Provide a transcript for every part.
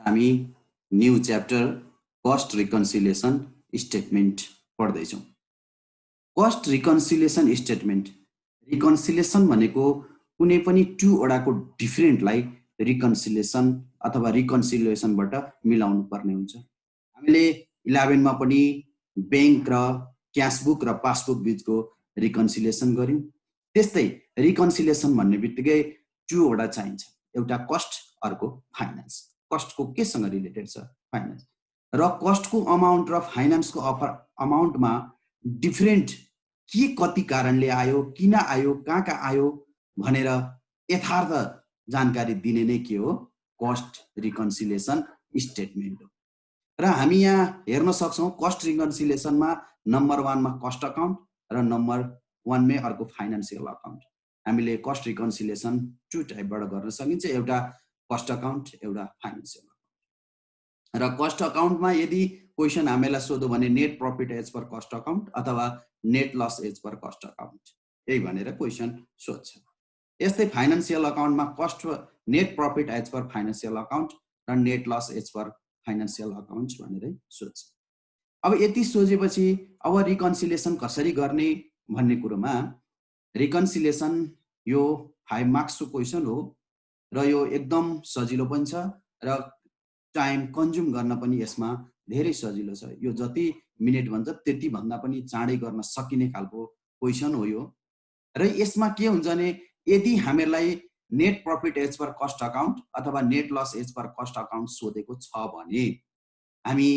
हामी new chapter cost reconciliation statement पढ्दैछौँ। Cost reconciliation statement, reconciliation भनेको कुनै पनि टु वटाको डिफरेन्टलाई रिकन्सिलिएसन अथवा रिकन्सिलिएसनबाट मिलाउनु पर्ने हुन्छ। हामीले 11 मा पनि बैंक र क्यासबुक र पासबुक बीचको रिकन्सिलिएसन गर्यौं। त्यस्तै रिकन्सिलिएसन भन्ने बित्तिकै टु वटा चाहिन्छ, एउटा कस्ट अर्को फाइनान्स। कस्टको केसँग रिलेटेड छ? फाइनान्स। र कस्टको अमाउन्ट र फाइनान्सको अमाउन्टमा डिफरेन्ट के कति कारणले आयो, किन आयो, कहाँ आयो भनेर यथार्थ जानकारी दिने नै के हो? कस्ट रिकन्सिलिएसन स्टेटमेन्ट हो। र हामी यहाँ हेर्न सक्छौं कस्ट रिकन्सिलिएसनमा नम्बर 1 मा कस्ट अकाउन्ट र नम्बर 1 मै अर्को फाइनान्शियल अकाउन्ट। हामीले कस्ट रिकन्सिलिएसन टु टाइपबाट गर्न सकिन्छ, एउटा कस्ट अकाउन्ट, एउटा फाइनान्शियल अकाउन्ट। र कस्ट अकाउन्टमा यदि क्वेशन हामीलाई सोध्यो भने net profit as per cost account अथवा net loss as per cost account, यही भनेर क्वेशन सोध्छ। यस्तै फाइनान्शियल अकाउन्टमा cost net profit as per financial account र net loss as per financial account भनेर सोध्छ। अब यति सोचेपछि अब रिकन्सिलिएसन कसरी गर्ने भन्ने कुरोमा, रिकन्सिलिएसन यो 5 मार्क्सको क्वेशन हो र यो एकदम सजिलो पनि छ र टाइम कन्ज्युम गर्न पनि यसमा धेरै सजिलो छ। यो जति मिनेट भन्छ त्यति भन्दा पनि चाँडै गर्न सकिने खालको क्वेशन हो यो। र यसमा के हुन्छ भने यदि हामीलाई net profit as per cost account अथवा net loss as per cost account सोधेको छ भने हामी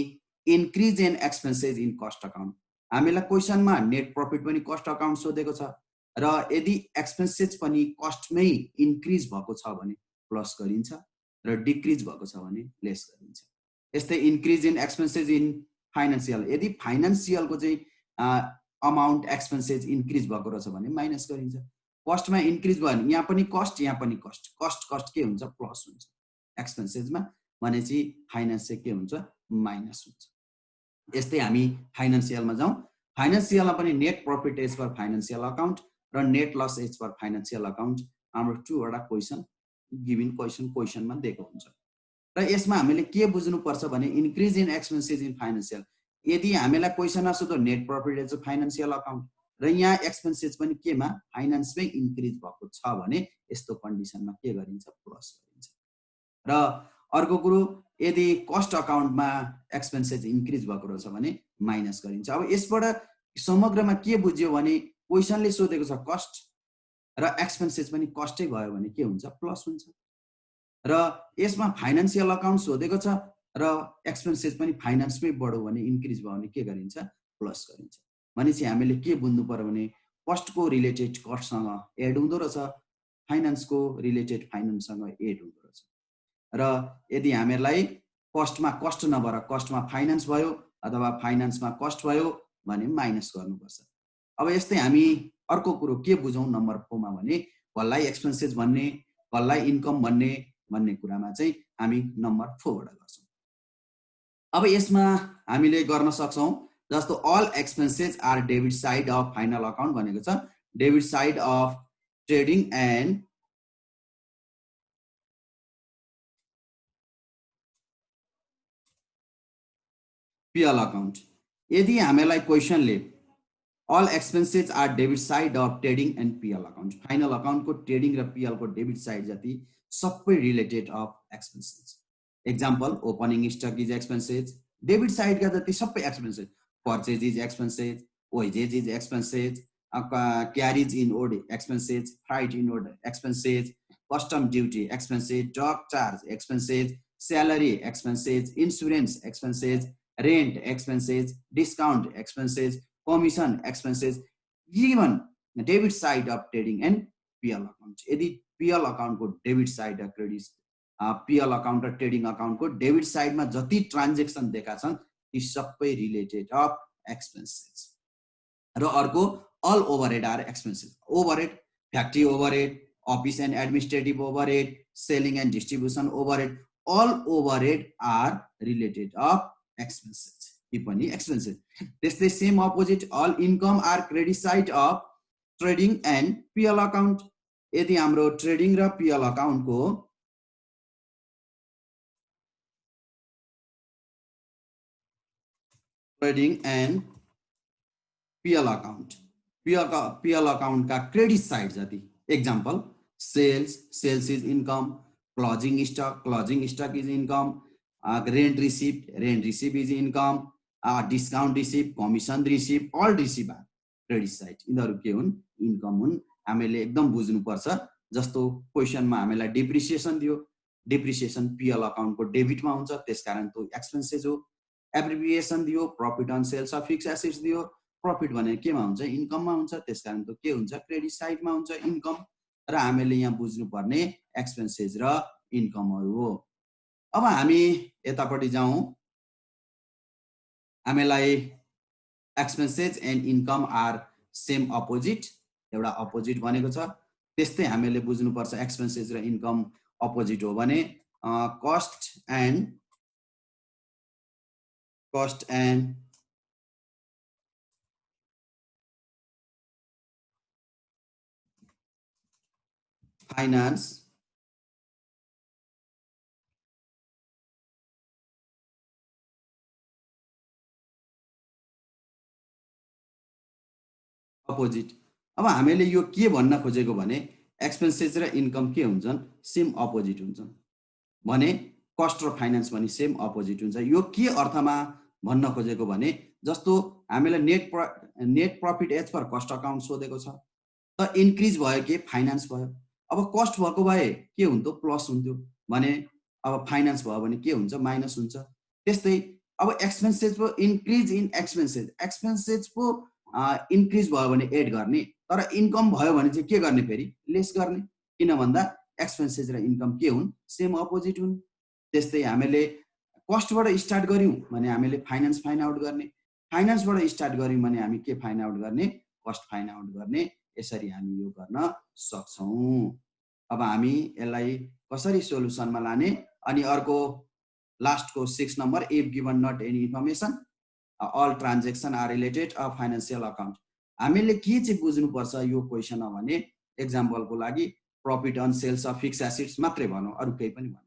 increase and expenses in cost account, हामीलाई क्वेशनमा नेट प्रॉफिट पनि कस्ट अकाउन्ट सोधेको छ र यदि एक्सपेन्सेस पनि कस्टमै इन्क्रिज भएको छ भने प्लस गरिन्छ र डिक्रिज भएको छ भने लेस गरिन्छ। यस्तै increase in expenses in financial, यदि फाइनान्शियलको चाहिँ अमाउन्ट एक्सपेन्सेस इन्क्रिज भएको रहेछ भने माइनस गरिन्छ। कस्टमा इन्क्रिज भयो भने यहाँ पनि कस्ट, यहाँ पनि कस्ट, कस्ट के हुन्छ? प्लस हुन्छ एक्सपेन्सेसमा, भनेपछि फाइनान्स चाहिँ के हुन्छ? माइनस हुन्छ। यस्तै हामी फाइनान्शियलमा जाउँ। फाइनान्शियलमा पनि net profit as per financial account र net loss as per financial account हाम्रो 2 वटा क्वेशन गिवन क्वेशनमा दिएको हुन्छ। र यसमा हामीले के बुझ्नुपर्छ भने increase in expenses in financial, यदि हामीलाई क्वेशनमा सोध्यो net profit as financial account र यहाँ एक्सपेन्सेस पनि केमा? फाइनान्समै इन्क्रिज भएको छ भने यस्तो कन्डिसनमा के गरिन्छ? प्लस गरिन्छ। र अर्को कुरो, यदि कस्ट अकाउन्टमा एक्सपेन्सेस इन्क्रिज भएको रहेछ भने माइनस गरिन्छ। अब यसबाट समग्रमा के बुझ्यो भने क्वेशनले सोधेको छ कस्ट र एक्सपेन्सेस पनि कस्टै भयो भने के हुन्छ? प्लस हुन्छ। र यसमा फाइनान्शियल अकाउन्ट सोधेको छ र एक्सपेन्सेस पनि फाइनान्समै बढ्यो भने इन्क्रिज भयो भने के गरिन्छ? प्लस गरिन्छ। भनेपछि हामीले के बुझ्नु पर्यो भने कस्टको रिलेटेड कस्टसँग एड हुँदो रहेछ, फाइनान्सको रिलेटेड फाइनान्ससँग एड हुँदो रहेछ। र यदि हामीलाई कस्टमा कस्ट नभएर कस्टमा फाइनान्स भयो अथवा फाइनान्समा कस्ट भयो भने माइनस गर्नुपर्छ। अब यस्तै हामी अर्को कुरो के बुझौँ नम्बर 4 मा भने कसलाई एक्सपेन्सेस भन्ने, कसलाई इन्कम भन्ने कुरामा चाहिँ हामी नम्बर 4 बाट गर्छौँ। अब यसमा हामीले गर्न सक्छौँ जस्तो all expenses are debit side of final account भनेको छ, debit side of trading and PL account. यदि हामीलाई क्वेशनले all expenses are debit side of trading and PL account, final अकाउन्टको ट्रेडिङ र पीएल को डेबिट साइड जति सबै related of expenses. Example opening stock is expenses, debit side का जति सबै expenses, purchase is expenses, wages is expenses, carriage inward expenses, freight in odd expenses, custom duty expenses, drug charge expenses, salary expenses, insurance expenses, rent expenses, discount expenses, commission expenses, given debit side of trading and PL account. यदि PL account को debit side र credit PL account र trading account को debit side में जति transaction देखा छन् ती सबै रिलेटेड अफ एक्सपेन्सेस। र अर्को all overhead are expenses, overhead, factory overhead, office and administrative overhead, selling and distribution overhead, all overhead are related of expenses, यी पनि एक्सपेन्सेस। त्यस्तै same opposite all income are credit side of trading and PL account. यदि हाम्रो trading र PL account को trading and PL account PL account का credit side जति example sales is income, closing stock is income, rent receipt is income, discount receipt, commission receipt, all receipt are credit side. यिनीहरू के हुन्? Income हुन्। हामीले एकदम बुझ्नुपर्छ। जस्तो क्वेसनमा हामीलाई डिप्रिसिएसन दियो, डिप्रिसिएसन पिएल अकाउन्टको डेबिटमा हुन्छ, त्यसकारण त्यो एक्सपेन्सेस हो। एब्रिभिएसन दियो, profit on sales of fixed assets दियो, प्रॉफिट भनेको केमा हुन्छ? इन्कममा हुन्छ, त्यसकारण त्यो के हुन्छ? क्रेडिट साइडमा हुन्छ इन्कम। र हामीले यहाँ बुझ्नुपर्ने एक्सपेन्सेस र इन्कमहरू हो। अब हामी यतापट्टि जाउँ। हामीलाई expenses and income are same opposite, एउटा अपोजिट भनेको छ। त्यस्तै हामीले बुझ्नुपर्छ एक्सपेन्सेस र इन्कम अपोजिट हो भने कस्ट एन्ड फाइनान्स अपोजिट। अब हामीले यो के भन्न खोजेको भने एक्सपेन्सेस र इन्कम के हुन्छन्? सेम अपोजिट हुन्छन् भने कस्ट र फाइनान्स पनि सेम अपोजिट हुन्छ। यो के अर्थमा भन्न खोजेको भने जस्तो हामीलाई net profit as per cost account सोधेको छ, त इन्क्रिज भयो के? फाइनान्स भयो। अब कस्ट भएको भए के हुन्थ्यो? प्लस हुन्थ्यो भने अब फाइनान्स भयो भने के हुन्छ? माइनस हुन्छ। त्यस्तै अब एक्सपेन्सेस पो इन्क्रिज इन एक्सपेन्सेस पो इन्क्रिज भयो भने एड गर्ने, तर इन्कम भयो भने चाहिँ के गर्ने? फेरि लेस गर्ने। किन भन्दा एक्सपेन्सेस र इन्कम के हुन्? सेम अपोजिट हुन्। त्यस्तै हामीले कस्टबाट स्टार्ट गर्यौं भने हामीले फाइनान्स फाइन आउट गर्ने, फाइनान्सबाट स्टार्ट गर्यौं भने हामी के फाइन आउट गर्ने? कस्ट फाइन आउट गर्ने। यसरी हामी यो गर्न सक्छौं। अब हामी यसलाई कसरी सोलुसनमा लाने? अनि अर्को लास्टको 6 number, if given not any information all transaction are related a financial account. हामीले के चाहिँ बुझ्नुपर्छ यो क्वेसनमा भने एक्जाम्पलको लागि profit on sales of fixed assets मात्रै भनौँ, अरु केही पनि भनौँ।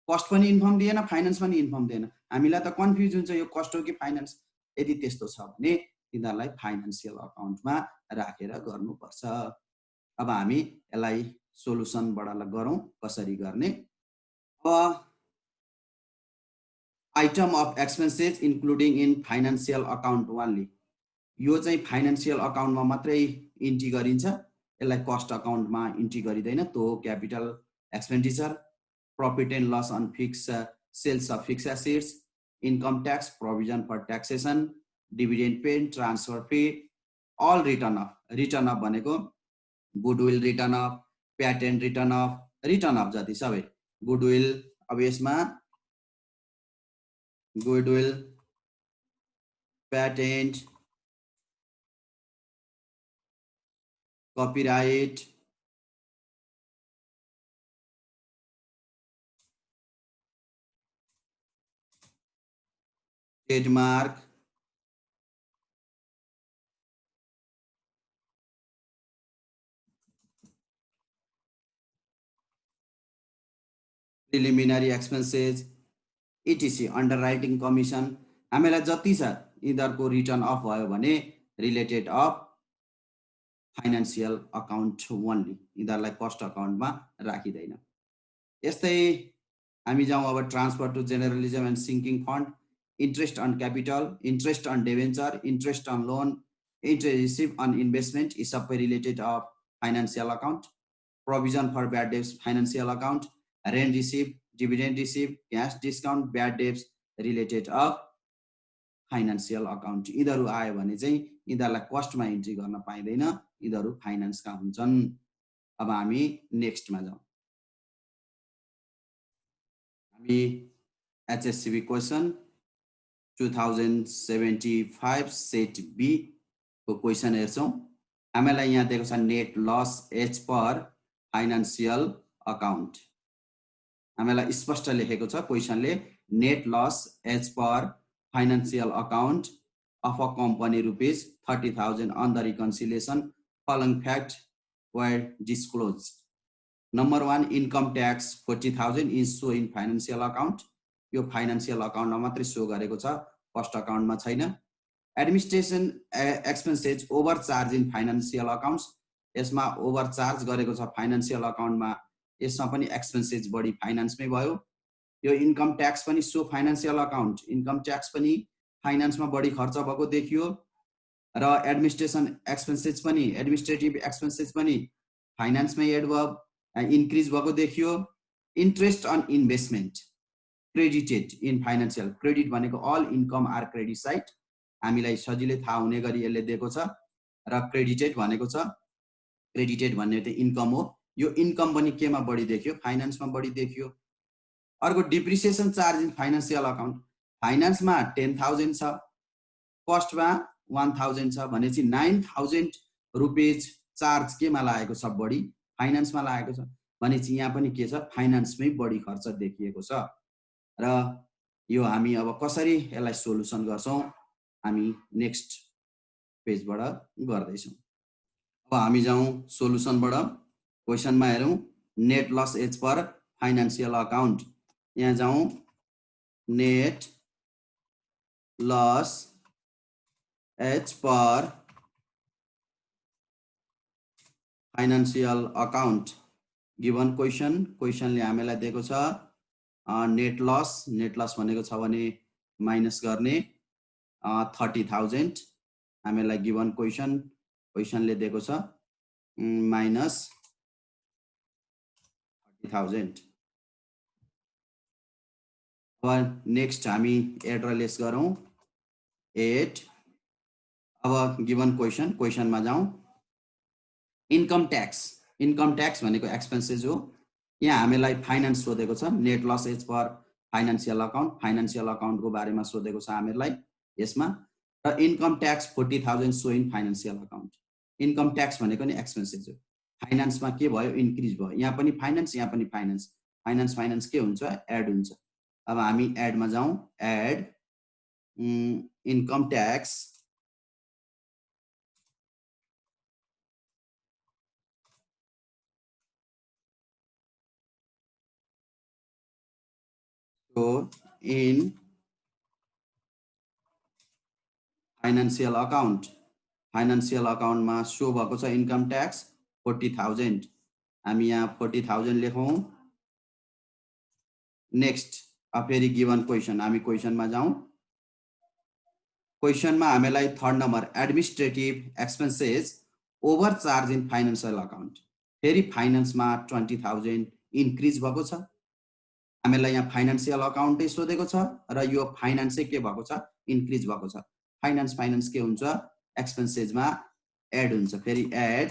कस्ट पनि इन्फर्म दिएन, फाइनान्स पनि इन्फर्म दिएन, हामीलाई त कन्फ्युज हुन्छ यो कस्ट हो कि फाइनान्स। यदि त्यस्तो छ भने तिनीहरूलाई फाइनान्शियल अकाउन्टमा राखेर गर्नुपर्छ। अब हामी यसलाई सोलुसनबाट गरौँ कसरी गर्ने। Item of expenses including in financial account only. यो चाहिँ फाइनान्शियल अकाउन्टमा मात्रै इन्ट्री गरिन्छ, यसलाई कस्ट अकाउन्टमा इन्ट्री गरिँदैन। त्यो capital expenditure, profit and loss on sales of fixed assets, income tax, provision for taxation, dividend paid, transfer fee, all written off भनेको goodwill written off, patent written off जति सबै goodwill. अब यसमा goodwill, patent, copyright, trademark, preliminary expenses, etc, underwriting commission. हामीलाई जति छ यिनीहरूको written off भयो भने related of financial account only, यिनीहरूलाई कस्ट अकाउन्टमा राखिँदैन। यस्तै हामी जाउँ अब transfer to जेनरलिजम and sinking fund, interest on capital, interest on debenture, interest on loan, interest receive on investment, यी सबै related of financial account. Provision for bad debts financial account, rent receive, dividend receive, cash discount, bad debts related of financial account. यिनीहरू आयो भने चाहिँ यिनीहरूलाई कस्टमा entry गर्न पाइँदैन, यिनीहरू फाइनान्सका हुन्छन्। अब हामी नेक्स्टमा जाउँ। हामी एचएससीबी क्वेसन 2075 सेट बी को क्वेसन हेर्छौँ। हामीलाई यहाँ दिएको छ net loss as per financial account. हामीलाई स्पष्ट लेखेको छ क्वेसनले, net loss as per financial account of a company rupees 30,000 on the reconciliation. Following fact were disclosed. Number 1, income tax 40,000 is shown in financial account. यो financial अकाउन्टमा मात्रै show गरेको छ, cost अकाउन्टमा छैन। Administration expenses over charge in financial accounts, यसमा over charge गरेको छ financial अकाउन्टमा, यसमा पनि एक्सपेन्सेस बढी फाइनान्समै भयो। यो इन्कम ट्याक्स पनि so financial account, income tax पनि फाइनान्समा बढी खर्च भएको देखियो र एडमिनिस्ट्रेसन एक्सपेन्सेस पनि एडमिनिस्ट्रेटिभ एक्सपेन्सेस पनि फाइनान्समै एड भयो, इन्क्रिज भएको देखियो। Interest on investment credited in financial, credit भनेको all income are credit side, हामीलाई सजिलै थाहा हुने गरी यसले दिएको छ। र क्रेडिटेड भनेको छ, क्रेडिटेड भन्ने त इन्कम हो, यो इन्कम पनि केमा बढी देखियो? फाइनान्समा बढी देखियो। अर्को depreciation charge in financial account, फाइनान्समा 10,000 छ, कस्टमा 1,000 छ भनेपछि 9,000 रुपियाँ चार्ज केमा लागेको छ? बढी फाइनान्समा लागेको छ भनेपछि यहाँ पनि के छ? फाइनान्समै बढी खर्च देखिएको छ। र यो हामी अब कसरी यसलाई सोलुसन गर्छौं, हामी नेक्स्ट पेजबाट गर्दैछौं। अब हामी जाउँ सोलुसनबाट, क्वेसनमा हेरौँ net loss as per financial account, यहाँ जाउँ net loss as per financial account given question, क्वेसनले हामीलाई दिएको छ नेट लस भनेको छ भने माइनस गर्ने 30,000, हामीलाई गिवन क्वेसनले दिएको छ माइनस 30,000। अब नेक्स्ट हामी एड र लेस गरौँ, एड। अब गिवन क्वेसनमा जाउँ, इन्कम ट्याक्स भनेको एक्सपेन्सेस हो, यहाँ हामीलाई फाइनान्स सोधेको छ, net loss as per financial अकाउन्टको बारेमा सोधेको छ हामीलाई यसमा। र income tax 40,000 so in financial account, income tax भनेको नि एक्सपेन्सेस हो, फाइनान्समा के भयो? इन्क्रिज भयो, यहाँ पनि फाइनान्स यहाँ पनि फाइनान्स के हुन्छ? एड हुन्छ। अब हामी एडमा जाउँ, add income tax in financial अकाउन्टमा सो भएको छ इन्कम ट्याक्स 40,000, हामी यहाँ 40,000 लेखौँ। नेक्स्ट फेरि गिवन क्वेसन, हामी क्वेसनमा जाउँ, क्वेसनमा हामीलाई third number administrative expenses over charge in financial account, फेरि फाइनान्समा 20,000 इन्क्रिज भएको छ, हामीलाई यहाँ फाइनान्सियल अकाउन्टै सोधेको छ र यो फाइनान्सै के भएको छ? इन्क्रिज भएको छ। फाइनान्स के हुन्छ? एक्सपेन्सेसमा एड हुन्छ, फेरि add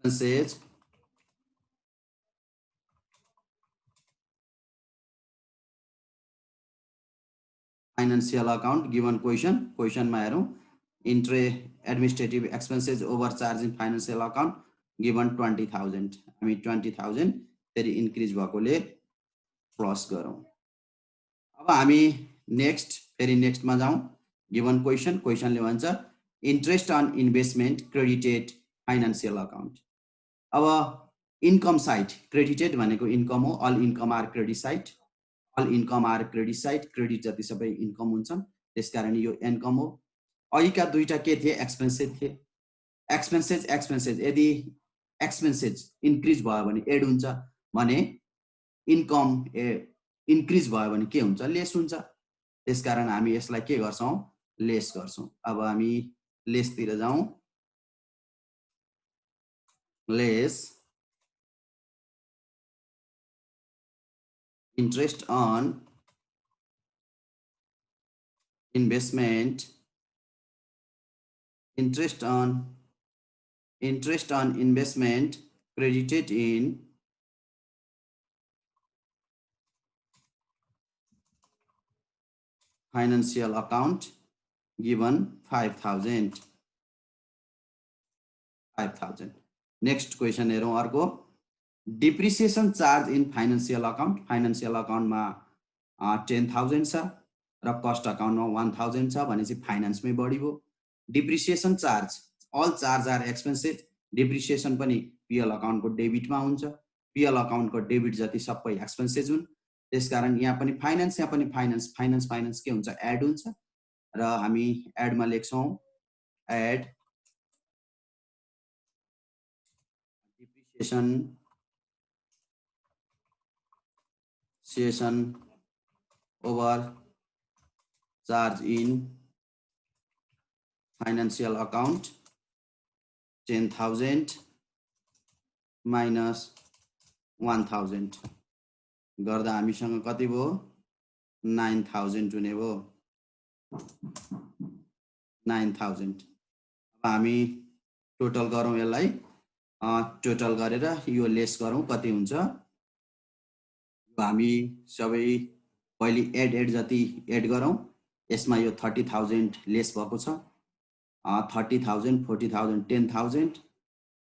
expenses financial account given क्वेसनमा हेरौँ, administrative expenses over charge in financial account given 20,000, हामी 20,000 फेरि इन्क्रिज भएकोले प्लस गरौँ। अब हामी फेरि नेक्स्टमा जाउँ, गिवन क्वेसनले भन्छ interest on investment credited financial account. अब इन्कम साइड क्रेडिटेड भनेको इन्कम हो, all income are credit side, all income are credit side, credit जति सबै इन्कम हुन्छन्, त्यसकारण यो इन्कम हो। अघिका दुईटा के थिए? एक्सपेन्सेस थिए। एक्सपेन्सेस यदि एक्सपेन्सेस इन्क्रिज भयो भने एड हुन्छ भने इन्कम इन्क्रिज भयो भने के हुन्छ? लेस हुन्छ, त्यसकारण हामी यसलाई के गर्छौं? लेस गर्छौं। अब हामी लेसतिर जाउँ, lace interest on investment, interest on investment credited in financial account given 5,000. Next question हेरौँ अर्को, डिप्रिसिएसन चार्ज इन फाइनान्सियल अकाउन्टमा 10,000 छ र कस्ट अकाउन्टमा 1,000 छ भनेपछि फाइनान्समै बढी हो। Depreciation charge, all charge are expenses, depreciation पनि पिएल अकाउन्टको डेबिटमा हुन्छ। पिएल अकाउन्टको डेबिट जति सबै एक्सपेन्सेस हुन्, त्यसकारण यहाँ पनि फाइनान्स, यहाँ पनि फाइनान्स, फाइनान्स फाइनान्स के हुन्छ, एड हुन्छ र हामी एडमा लेख्छौँ add depreciation over charge in financial account 10,000 minus 1,000 गर्दा हामीसँग कति भयो, 9,000 हुने भयो, 9,000। अब हामी टोटल गरौँ यसलाई, टोटल गरेर यो लेस गरौँ कति हुन्छ। हामी सबै पहिले एड जति एड गरौँ, यसमा यो 30,000 लेस भएको छ, 30,000 40,000 10,000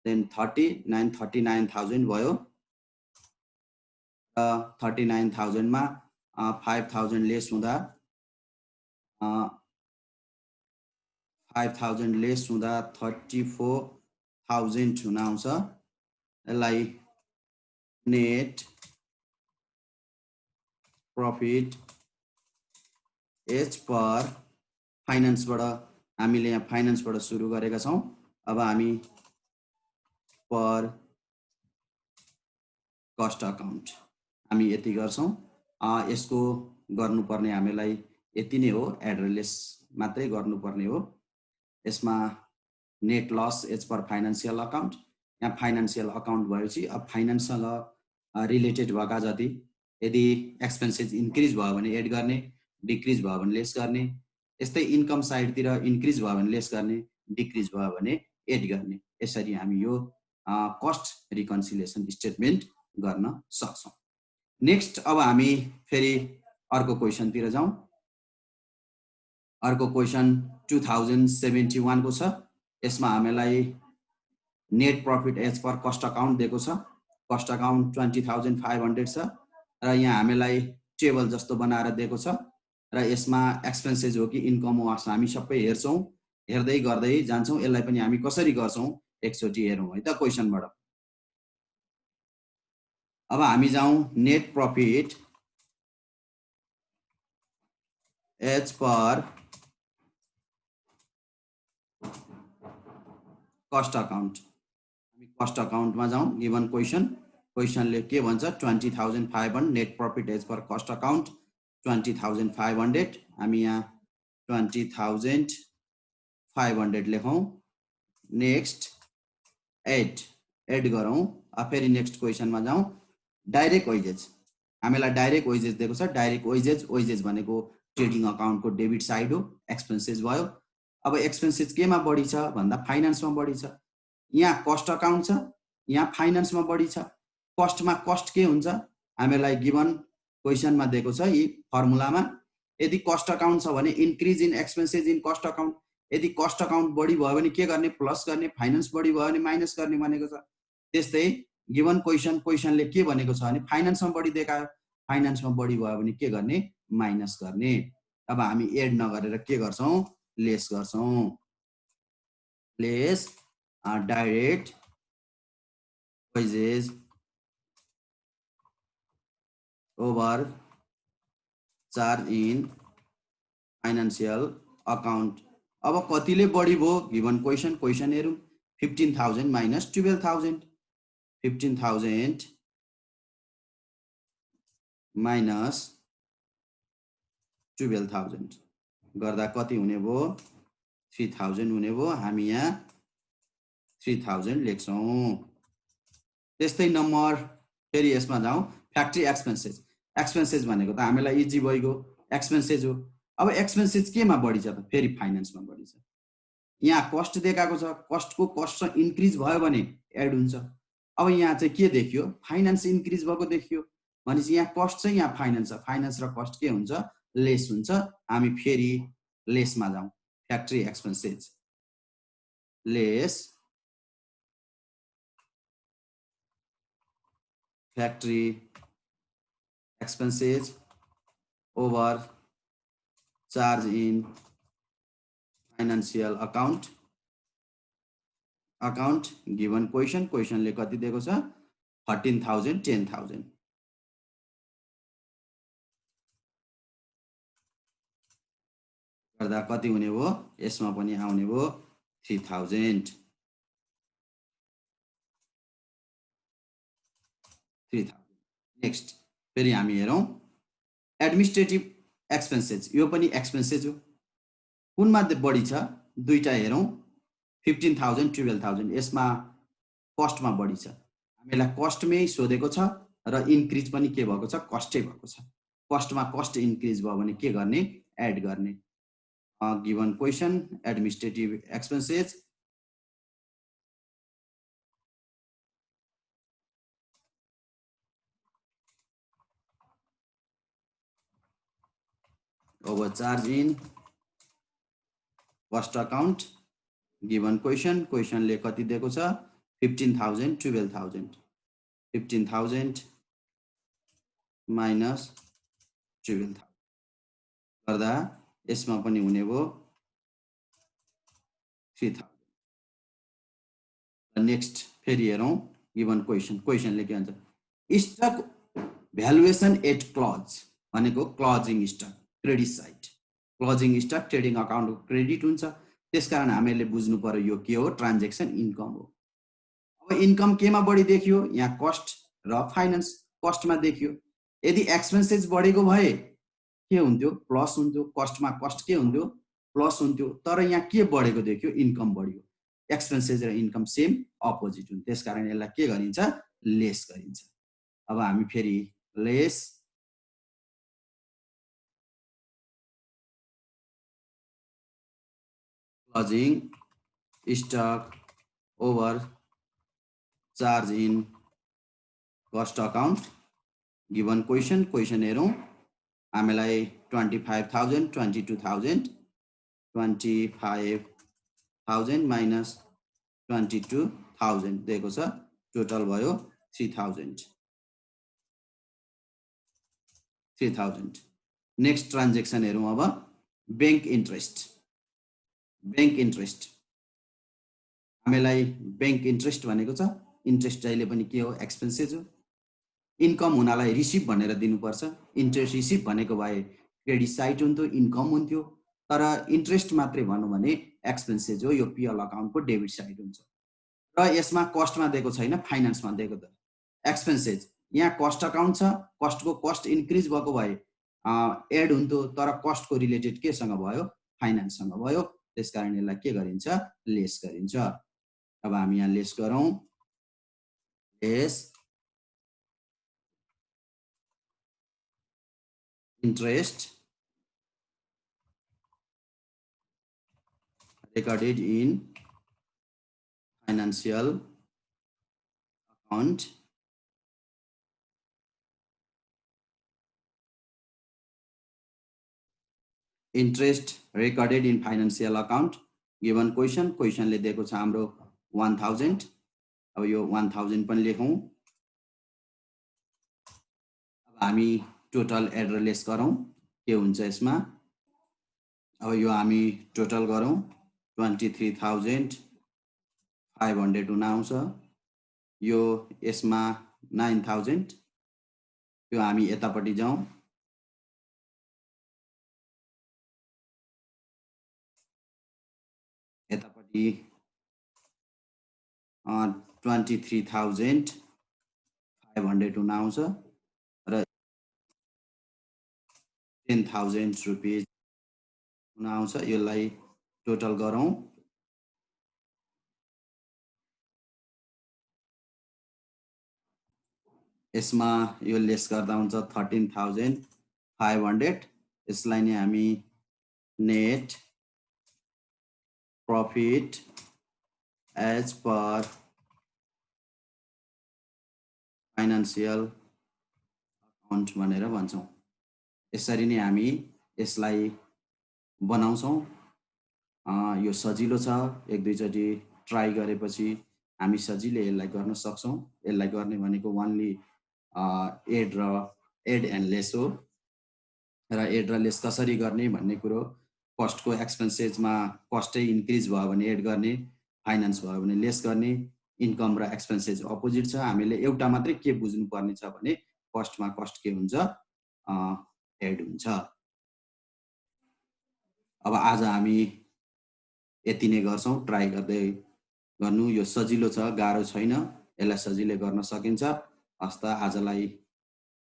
देन 39 39,000 भयो र 39,000 मा 5,000 लेस हुँदा 5,000 लेस हुँदा 34,000 हुन आउँछ। यसलाई नेट प्रॉफिट एज पर फाइनेन्सबाट हामीले यहाँ फाइनेन्सबाट सुरु गरेका छौँ। अब हामी पर कस्ट अकाउन्ट हामी यति गर्छौँ। यसको गर्नुपर्ने हामीलाई यति नै हो, एड्रेस मात्रै गर्नुपर्ने हो। यसमा net loss as per financial account, यहाँ फाइनेन्शियल अकाउन्ट भएपछि अब फाइनेन्ससँग रिलेटेड भएका जति यदि एक्सपेन्सेस इन्क्रिज भयो भने एड गर्ने, डिक्रिज भयो भने लेस गर्ने, यस्तै इन्कम साइडतिर इन्क्रिज भयो भने लेस गर्ने, डिक्रिज भयो भने एड गर्ने। यसरी हामी यो कस्ट रिकन्सिलिएसन स्टेटमेन्ट गर्न सक्छौँ। नेक्स्ट अब हामी फेरि अर्को क्वेसनतिर जाउँ। अर्को क्वेसन 2071 को छ। यसमा हामीलाई net profit as per cost account दिएको छ। कस्ट अकाउन्ट 20,500 छ र यहाँ हामीलाई टेबल जस्तो बनाएर दिएको छ र यसमा एक्सपेन्सेस हो कि इन्कम हो हामी सबै हेर्छौँ, हेर्दै गर्दै जान्छौँ। यसलाई पनि हामी कसरी गर्छौँ एकचोटि हेरौँ है त क्वेसनबाट। अब हामी जाउँ net profit as per cost account. हामी कस्ट अकाउन्टमा जाउँ, गिवन क्वेसनले के भन्छ, 20,500 net profit as per cost account 20,500। हामी यहाँ 20,500 लेखौँ। नेक्स्ट एड गरौँ। फेरि नेक्स्ट क्वेसनमा जाउँ। डाइरेक्ट वेजेस, हामीलाई डाइरेक्ट वेजेस दिएको छ। डाइरेक्ट वेजेस भनेको ट्रेडिङ अकाउन्टको डेबिट साइड हो, एक्सपेन्सेस भयो। अब एक्सपेन्सेस केमा बढी छ भन्दा फाइनेन्समा बढी छ। यहाँ कस्ट अकाउन्ट छ, यहाँ फाइनेन्समा बढी छ। कस्टमा कस्ट के हुन्छ हामीलाई गिवन क्वेसनमा दिएको छ यी फर्मुलामा। यदि कस्ट अकाउन्ट छ भने increase in expenses in cost account, यदि कस्ट अकाउन्ट बढी भयो भने के गर्ने, प्लस गर्ने, फाइनेन्स बढी भयो भने माइनस गर्ने भनेको छ। त्यस्तै गिवन क्वेसनले के भनेको छ भने फाइनेन्समा बढी देखायो, फाइनेन्समा बढी भयो भने के गर्ने, माइनस गर्ने। अब हामी एड नगरेर के गर्छौँ, लेस गर्छौँ। Lace direct wages over charge in financial account. अब कतिले बढी भयो गिवन क्वेसन हेरौँ। 15,000 माइनस 12,000, 15,000 माइनस 12,000 गर्दा कति हुने भयो, 3,000 हुने भयो। हामी यहाँ 3,000 लेख्छौँ। त्यस्तै नम्बर फेरि यसमा जाउँ, फ्याक्ट्री एक्सपेन्सेस भनेको त हामीलाई इजी भइगयो, एक्सपेन्सेस हो। अब एक्सपेन्सेस केमा बढी छ त, फेरि फाइनेन्समा बढी छ। यहाँ कस्ट देखाएको छ, कस्टको कस्ट इन्क्रिज भयो भने एड हुन्छ। अब यहाँ चाहिँ के देखियो, फाइनेन्स इन्क्रिज भएको देखियो भनेपछि यहाँ कस्ट चाहिँ यहाँ फाइनेन्स छ, फाइनेन्स र कस्ट के हुन्छ, लेस हुन्छ। हामी फेरि लेसमा जाउँ, factory expenses less factory expenses over charge in financial account account given क्वेसनले कति दिएको छ 13,000 10,000 गर्दा कति हुने भयो यसमा पनि आउने भयो 3,000 नेक्स्ट फेरि हामी हेरौं एडमिनिस्ट्रेटिभ एक्सपेन्सेस यो पनि एक्सपेन्सेस हो कुनमा बढी छ दुईटा हेरौं 15,000 12,000 यसमा कस्टमा बढी छ हामीलाई कस्टमै सोधेको छ र इन्क्रिज पनि के भएको छ कस्टै भएको छ कस्टमा कस्ट इन्क्रिज भयो भने के गर्ने एड गर्ने given question administrative expenses overcharge in cost account given क्वेसनले कति दिएको छ 15,000 12,000 15,000 minus 12,000 गर्दा यसमा पनि हुने भयो 3,000 नेक्स्ट फेरि हेरौं गिभन क्वेसनले के भन्छ स्टक भ्यालुएसन एट क्लोज भनेको closing stock credit side closing stock trading अकाउन्टको क्रेडिट हुन्छ त्यसकारण हामीले बुझ्नु पर्यो यो के हो ट्रान्ज्याक्सन इन्कम हो अब इन्कम केमा बढी देखियो यहाँ कस्ट र फाइनान्स कस्टमा देखियो यदि एक्सपेन्सेस बढेको भए के हुन्थ्यो प्लस हुन्थ्यो कस्टमा कस्ट के हुन्थ्यो प्लस हुन्थ्यो तर यहाँ के बढेको देखियो इन्कम बढ्यो एक्सपेन्सेस र इन्कम सेम अपोजिट हुन्छ त्यसकारण यसलाई के गरिन्छ लेस गरिन्छ अब हामी फेरि less closing stock over charge in cost account given question हेरौं हामीलाई 25,000 22,000 25,000 minus 22,000 दिएको छ टोटल भयो 3,000 नेक्स्ट ट्रान्ज्याक्सन हेरौं अब बैंक इन्ट्रेस्ट हामीलाई बैंक इन्ट्रेस्ट भनेको छ इन्ट्रेस्ट जहिले पनि के हो एक्सपेन्सेस हो इन्कम हुनालाई रिसिभ भनेर दिनुपर्छ इन्ट्रेस्ट रिसिभ भनेको भए क्रेडिट साइड हुन्थ्यो इन्कम हुन्थ्यो तर इन्ट्रेस्ट मात्रै भनौं भने एक्सपेन्सेस हो यो पीएल अकाउन्टको डेबिट साइड हुन्छ र यसमा कस्टमा दिएको छैन फाइनान्समा दिएको त एक्सपेन्सेस यहाँ कस्ट अकाउन्ट छ कस्टको कस्ट इन्क्रिज भएको भए एड हुन्थ्यो तर कस्टको रिलेटेड केसँग भयो फाइनान्ससँग भयो त्यसकारण यसलाई के गरिन्छ लेस गरिन्छ अब हामी यहाँ लेस गरौं lace interest recorded in financial account interest recorded in financial account given क्वेसनले दिएको छ हाम्रो 1,000 अब यो 1,000 पनि लेखौं अब हामी टोटल एड र लेस गरौं के हुन्छ यसमा अब यो हामी टोटल गरौं 23,500 हुन आउँछ यो यसमा 9,000 यो हामी यतापट्टि जाउँ यतापट्टि 23,500 हुन आउँछ र 10,000 रुपैयाँ हुन आउँछ यसलाई टोटल गरौं यसमा यो लेस गर्दा हुन्छ 13,500 यसलाई नै हामी net profit as per financial account भनेर भन्छौं यसरी नै हामी यसलाई बनाउँछौं यो सजिलो छ एक दुई चोटी ट्राई गरेपछि हामी सजिलै यसलाई गर्न सक्छौं यसलाई गर्ने भनेको ओन्ली एड एन्ड लेस हो र एड र लेस कसरी गर्ने भन्ने कुरो कस्टको एक्सपेन्सेसमा कस्टै इन्क्रिज भयो भने एड गर्ने फाइनान्स भयो भने लेस गर्ने, इन्कम र एक्सपेन्सेस अपोजिट छ। हामीले एउटा मात्रै के बुझ्नु पर्ने छ भने कस्टमा कस्ट के हुन्छ, एड हुन्छ। अब आज हामी यति नै गर्छौं, ट्राई गर्दै गर्नु। यो सजिलो छ, गाह्रो छैन, यसलाई सजिलै गर्न सकिन्छ। हस्त आजलाई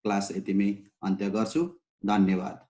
क्लास यतिमै अन्त्य गर्छु। धन्यवाद।